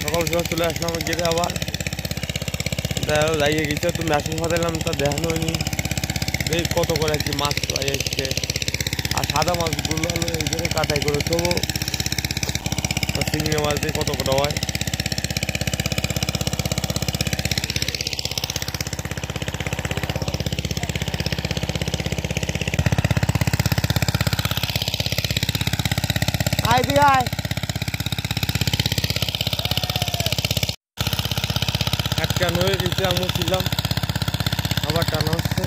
সকাল সকাল চলে আসলাম গেটে আবার যাইয়ে গেছে তো মেশিন ফাটাইলাম তা দেখানো হয়নি দেখ কত করে কি মাছ পাই এসছে আর সাদা মাছগুলো হলো এই জন্য কাটাই করে থবো চিংড়ি মাছ দিয়ে কত করে হয় আয় দি আয় একটা নয়ে দিতে আমি ছিলাম আবার টানা হচ্ছে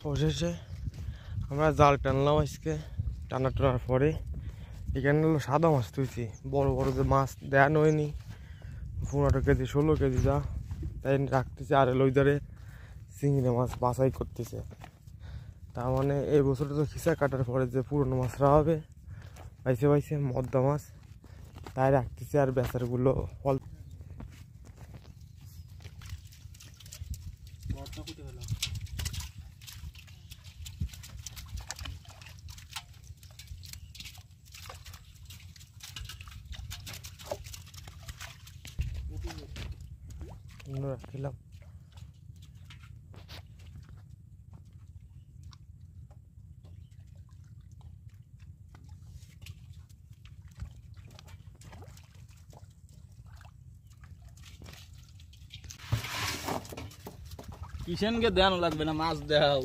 অবশেষে আমরা জাল টানলাম আজকে টানার পরে এখানে হলো সাদা মাছ তুলছি বড় বড় যে মাছ দেখানো হয়নি 15 কেজি 16 কেজি যা তাই রাখতেছে আর ওই ধরে চিংড়ি মাছ বাছাই করতেছে তার মানে এই বছরটা তো খিচা কাটার পরে যে পুরনো মাছরা হবে পাইছে মদ্দা মাছ তাই রাখতেছে আর বেচারগুলো ফল রাখলাম কিষেনকে দেন লাগবে না মাছ দেখাও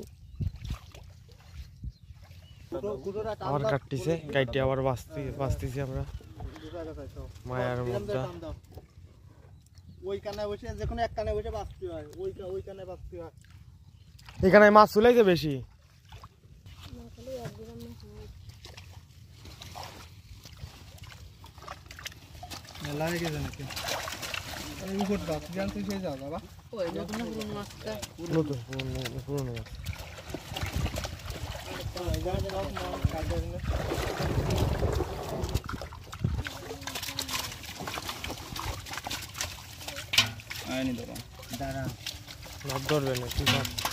আবার কাটতেছে কাইটে আবার বাঁচতেছি আমরা মায়ার মধ্যে ওই কানে বসে যখন এক কানে বসে বাঁচতে হয় ওই কানে বাঁচতে হয় এখানে মাছ চলেছে বেশি মেলা হয়ে গেছে নাকি উপর বাস জান তুই সেই যাও বাবা ওই নতুন পুরনো মাছটা নতুন পুরনো মাছ আইনি দাঁড়া মাছ ধরবে না ঠিক আছে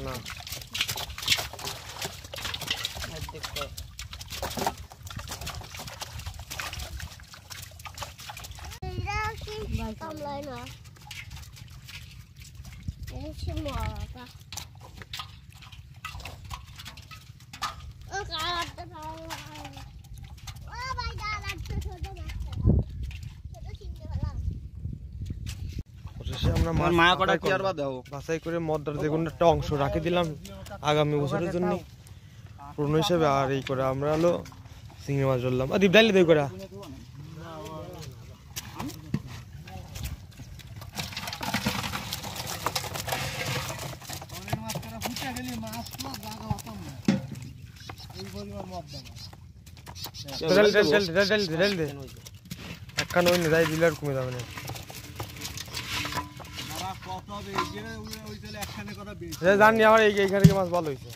না বাছাই করে মদ্দার যে কোনো একটা অংশ রাখি দিলাম আগামী বছরের জন্য পুরনো হিসেবে আর এই করে আমরা হলো চিংড়ি মাছ ধরলাম আর দীপ ডাইলে দেই করে একখান ওই যাই দিলে আর কমে যাবে না জানি আমার এইখানে মাছ ভালো হয়েছে